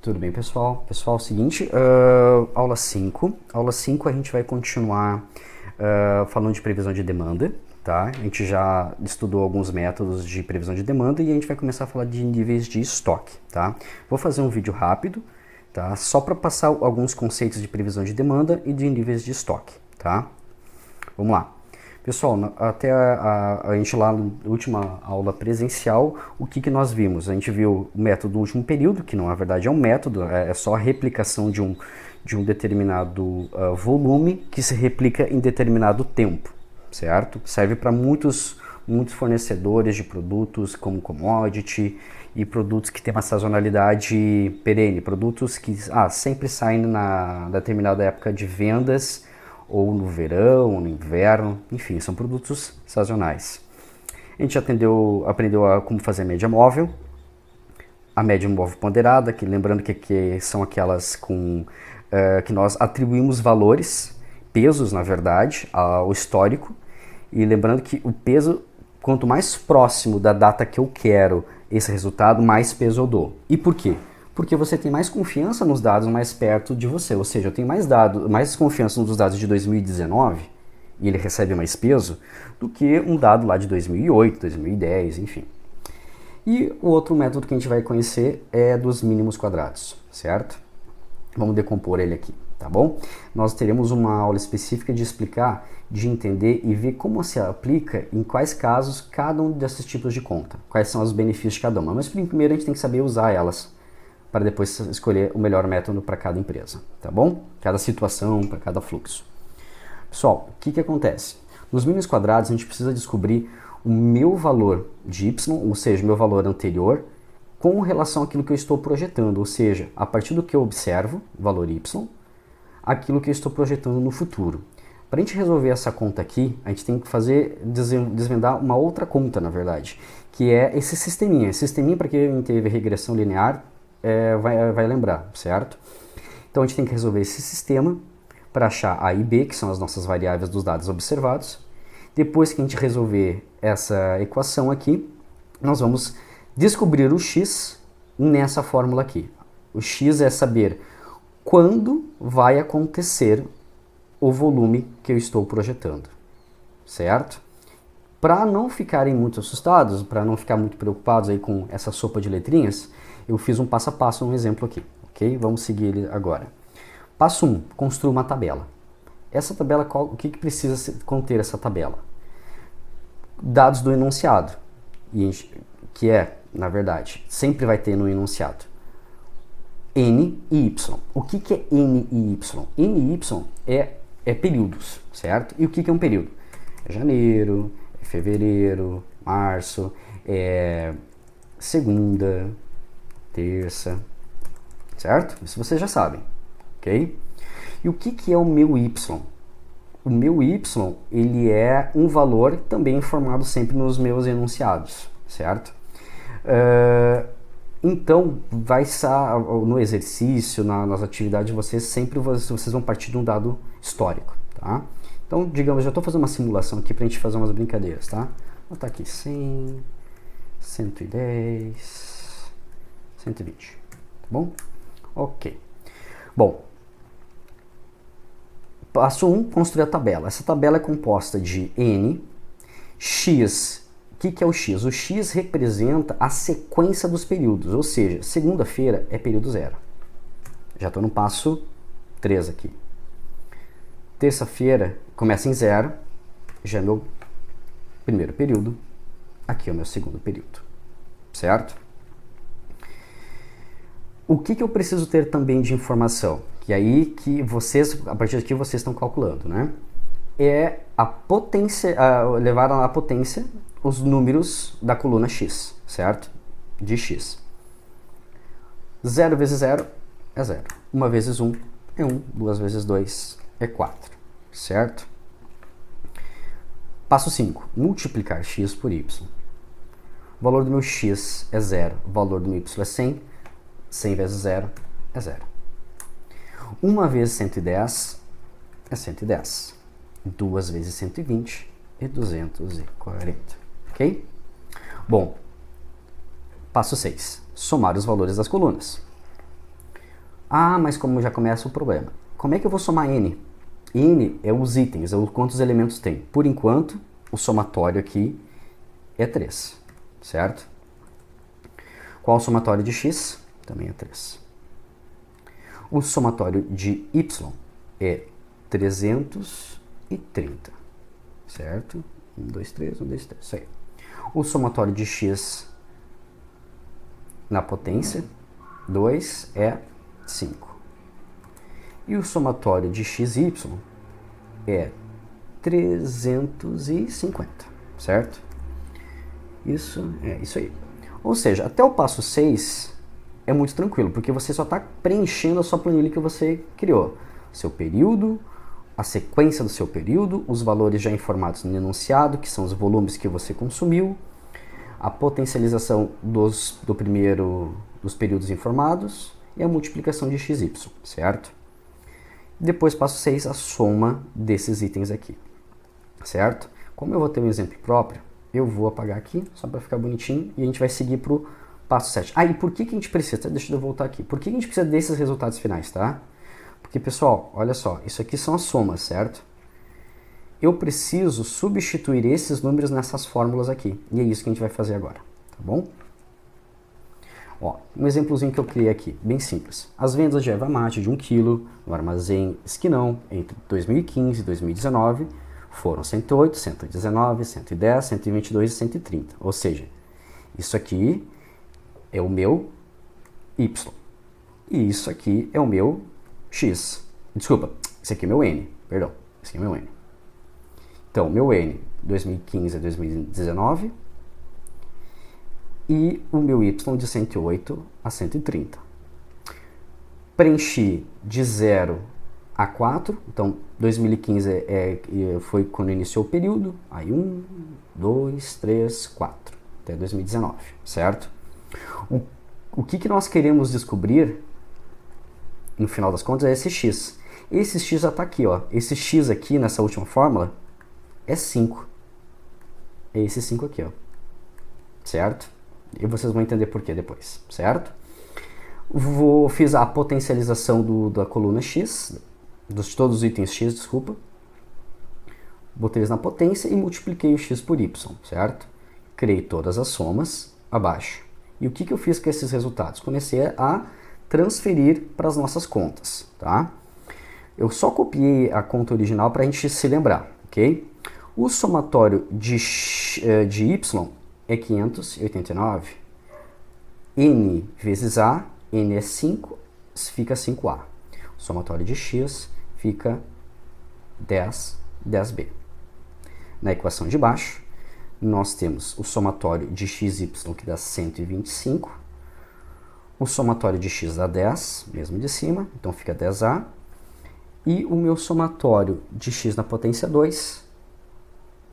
Tudo bem, pessoal? Pessoal, é o seguinte, aula 5. Aula 5 a gente vai continuar falando de previsão de demanda, tá? A gente já estudou alguns métodos de previsão de demanda e a gente vai começar a falar de níveis de estoque, tá? Vou fazer um vídeo rápido, tá? Só para passar alguns conceitos de previsão de demanda e de níveis de estoque, tá? Vamos lá. Pessoal, até a gente lá na última aula presencial, o que nós vimos? A gente viu o método do último período, que não, na verdade é um método, é só a replicação de um determinado volume que se replica em determinado tempo, certo? Serve para muitos fornecedores de produtos como commodity e produtos que têm uma sazonalidade perene, produtos que sempre saem na determinada época de vendas, ou no verão, ou no inverno, enfim, são produtos sazonais. A gente aprendeu como fazer a média móvel, a média móvel ponderada, que lembrando que são aquelas que nós atribuímos valores, pesos na verdade, ao histórico, e lembrando que o peso, quanto mais próximo da data que eu quero esse resultado, mais peso eu dou. E por quê? Porque você tem mais confiança nos dados mais perto de você, ou seja, eu tenho mais confiança nos dados de 2019 e ele recebe mais peso do que um dado lá de 2008, 2010, enfim. E o outro método que a gente vai conhecer é dos mínimos quadrados, certo? Vamos decompor ele aqui, tá bom? Nós teremos uma aula específica de explicar, de entender e ver como se aplica em quais casos cada um desses tipos de conta, quais são os benefícios de cada uma. Mas primeiro a gente tem que saber usar elas, para depois escolher o melhor método para cada empresa, tá bom? Cada situação, para cada fluxo. Pessoal, o que acontece? Nos mínimos quadrados, a gente precisa descobrir o meu valor de y, ou seja, o meu valor anterior, com relação àquilo que eu estou projetando, ou seja, a partir do que eu observo, valor y, aquilo que eu estou projetando no futuro. Para a gente resolver essa conta aqui, a gente tem que desvendar uma outra conta, na verdade, que é esse sisteminha. Esse sisteminha, para quem teve regressão linear, vai lembrar, certo? Então a gente tem que resolver esse sistema para achar A e B, que são as nossas variáveis dos dados observados. Depois que a gente resolver essa equação aqui, nós vamos descobrir o x nessa fórmula aqui. O x é saber quando vai acontecer o volume que eu estou projetando, certo? Para não ficarem muito assustados, para não ficar muito preocupados aí com essa sopa de letrinhas, eu fiz um passo a passo, um exemplo aqui, ok? Vamos seguir ele agora. Passo 1, construa uma tabela. Essa tabela, o que precisa conter essa tabela? Dados do enunciado, que na verdade, sempre vai ter no enunciado. N e Y. O que é N e Y? N e Y é períodos, certo? E o que é um período? É janeiro, é fevereiro, março, é segunda, terça, certo? Isso vocês já sabem, ok? E o que é o meu y? O meu y, ele é um valor também informado sempre nos meus enunciados, certo? Então, no exercício, nas atividades de vocês, sempre vocês vão partir de um dado histórico, tá? Então, digamos, já estou fazendo uma simulação aqui para a gente fazer umas brincadeiras, tá? Vou botar aqui 100, 110... 120, tá bom? Ok. Bom, passo 1, construir a tabela. Essa tabela é composta de N, X. O que é o X? O X representa a sequência dos períodos, ou seja, segunda-feira é período 0. Já estou no passo 3 aqui. Terça-feira começa em 0, já é meu primeiro período, aqui é o meu segundo período, certo? O que eu preciso ter também de informação? Que aí que vocês, a partir daqui vocês estão calculando, né? É a potência, levar à potência os números da coluna x, certo? De x. 0 vezes 0 é 0. 1 vezes 1 é 1. 2 vezes 2 é 4, certo? Passo 5. Multiplicar x por y. O valor do meu x é 0. O valor do meu y é 100. 100 vezes 0 é 0. 1 vezes 110 é 110. 2 vezes 120 é 240. Ok? Bom, passo 6. Somar os valores das colunas. Ah, mas como já começa o problema. Como é que eu vou somar n? N é os itens, é o quantos elementos tem. Por enquanto, o somatório aqui é 3, certo? Qual o somatório de x? Também é 3. O somatório de y é 330, certo? 1, 2, 3, 1, 2, 3, isso aí. O somatório de x na potência, 2, é 5. E o somatório de xy é 350, certo? Isso é isso aí. Ou seja, até o passo 6 é muito tranquilo, porque você só está preenchendo a sua planilha que você criou. Seu período, a sequência do seu período, os valores já informados no enunciado, que são os volumes que você consumiu, a potencialização dos períodos informados e a multiplicação de xy, certo? Depois, passo 6, a soma desses itens aqui, certo? Como eu vou ter um exemplo próprio, eu vou apagar aqui, só para ficar bonitinho, e a gente vai seguir para o passo 7. Ah, e por que a gente precisa? Deixa eu voltar aqui. Por que a gente precisa desses resultados finais, tá? Porque, pessoal, olha só, isso aqui são as somas, certo? Eu preciso substituir esses números nessas fórmulas aqui, e é isso que a gente vai fazer agora, tá bom? Ó, um exemplozinho que eu criei aqui, bem simples. As vendas de erva mate de 1 kg no armazém Esquinão entre 2015 e 2019 foram 108, 119, 110, 122 e 130. Ou seja, isso aqui é o meu Y. E isso aqui é o meu X. Desculpa, esse aqui é meu N. Perdão, esse aqui é meu N. Então, meu N, 2015 a 2019. E o meu Y de 108 a 130. Preenchi de 0 a 4, então 2015 foi quando iniciou o período, aí 1, 2, 3, 4, até 2019, certo? O que nós queremos descobrir, no final das contas, é esse X. Esse X já está aqui, ó. Esse X aqui, nessa última fórmula, é 5. É esse 5 aqui, ó. Certo? E vocês vão entender por que depois, certo? Fiz a potencialização da coluna X, de todos os itens X, desculpa. Botei eles na potência e multipliquei o X por Y, certo? Criei todas as somas abaixo. E o que eu fiz com esses resultados? Comecei a transferir para as nossas contas, tá? Eu só copiei a conta original para a gente se lembrar, ok? O somatório de Y é 589, N vezes A, N é 5, fica 5A. O somatório de X fica 10, 10B. Na equação de baixo, nós temos o somatório de XY, que dá 125, o somatório de X dá 10, mesmo de cima, então fica 10A, e o meu somatório de X na potência 2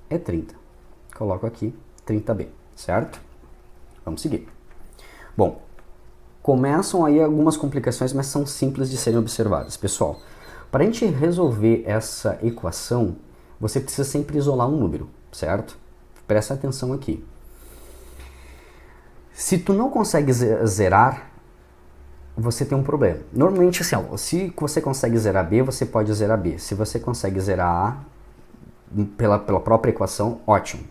é 30. Coloco aqui 30B. Certo? Vamos seguir. Bom, começam aí algumas complicações, mas são simples de serem observadas. Pessoal, para a gente resolver essa equação, você precisa sempre isolar um número, certo? Presta atenção aqui. Se tu não consegue zerar, você tem um problema. Normalmente, assim, ó, se você consegue zerar B, você pode zerar B. Se você consegue zerar A pela própria equação, ótimo.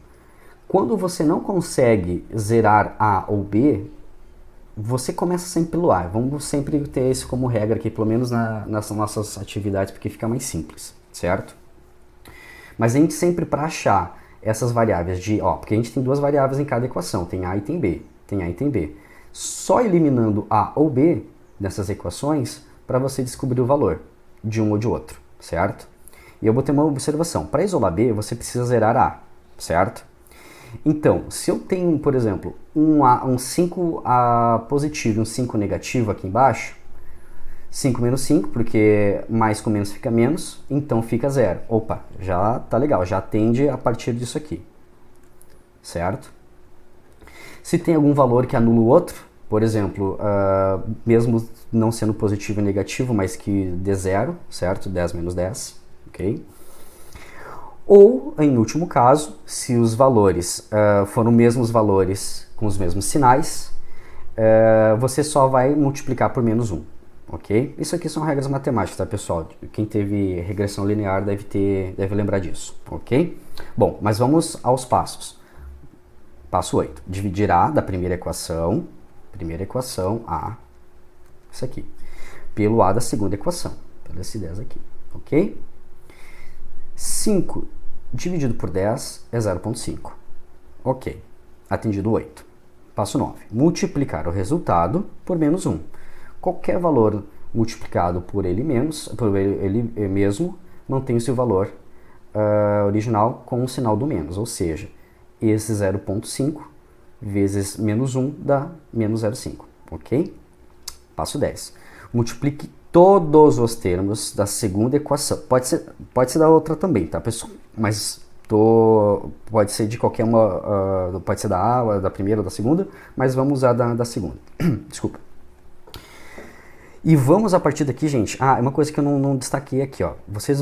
Quando você não consegue zerar A ou B, você começa sempre pelo A. Vamos sempre ter isso como regra aqui, pelo menos nas nossas atividades, porque fica mais simples, certo? Mas a gente sempre, para achar essas variáveis porque a gente tem duas variáveis em cada equação, tem A e tem B, tem A e tem B. Só eliminando A ou B nessas equações, para você descobrir o valor de um ou de outro, certo? E eu vou ter uma observação. Para isolar B, você precisa zerar A, certo? Então, se eu tenho, por exemplo, um 5A positivo e um 5 negativo aqui embaixo, 5 menos 5, porque mais com menos fica menos, então fica 0. Opa, já tá legal, já atende a partir disso aqui, certo? Se tem algum valor que anula o outro, por exemplo, mesmo não sendo positivo e negativo, mas que dê 0, certo? 10 menos 10, ok? Ou, em último caso, se os valores forem os mesmos valores com os mesmos sinais, você só vai multiplicar por menos 1, ok? Isso aqui são regras matemáticas, tá, pessoal? Quem teve regressão linear deve lembrar disso, ok? Bom, mas vamos aos passos. Passo 8. Dividir A da primeira equação, A, isso aqui, pelo A da segunda equação, pelo esse 10 aqui, ok? 5 dividido por 10 é 0,5, ok, atendido 8. Passo 9. Multiplicar o resultado por menos 1. Qualquer valor multiplicado por ele mesmo, mantém-se o valor original com o sinal do menos, ou seja, esse 0,5 vezes menos 1 dá menos 0,5, ok? Passo 10. Multiplique todos os termos da segunda equação. Pode ser da outra também, tá, pessoal? Mas pode ser de qualquer uma, pode ser da A, da primeira ou da segunda, mas vamos usar da segunda. Desculpa. E vamos a partir daqui, gente. Uma coisa que eu não destaquei aqui, ó. Vocês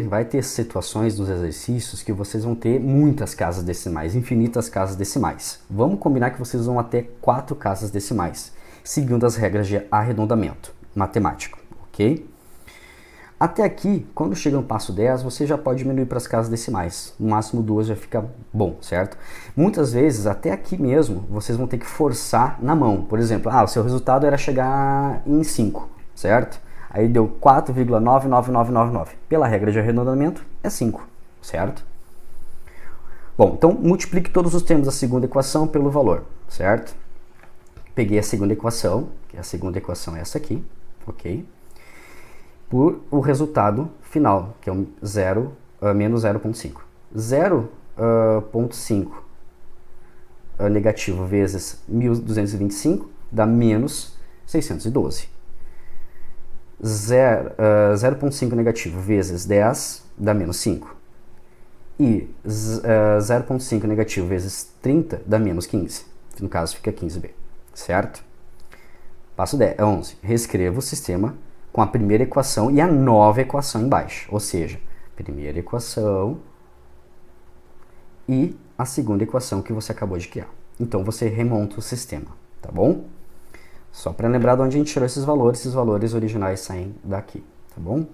vai ter situações nos exercícios que vocês vão ter muitas casas decimais, infinitas casas decimais. Vamos combinar que vocês vão até 4 casas decimais, seguindo as regras de arredondamento matemático, ok? Até aqui, quando chega no passo 10, você já pode diminuir para as casas decimais. No máximo 2 já fica bom, certo? Muitas vezes, até aqui mesmo, vocês vão ter que forçar na mão. Por exemplo, o seu resultado era chegar em 5, certo? Aí deu 4,99999. Pela regra de arredondamento, é 5, certo? Bom, então multiplique todos os termos da segunda equação pelo valor, certo? Peguei a segunda equação, que a segunda equação é essa aqui, ok? Por o resultado final, que é menos 0,5. 0,5 negativo vezes 1.225 dá menos 612. 0,5 negativo vezes 10 dá menos 5. E 0,5 negativo vezes 30 dá menos 15. No caso fica 15b, certo? Passo 11. Reescreva o sistema com a primeira equação e a nova equação embaixo. Ou seja, primeira equação e a segunda equação que você acabou de criar. Então, você remonta o sistema, tá bom? Só para lembrar de onde a gente tirou esses valores originais saem daqui, tá bom?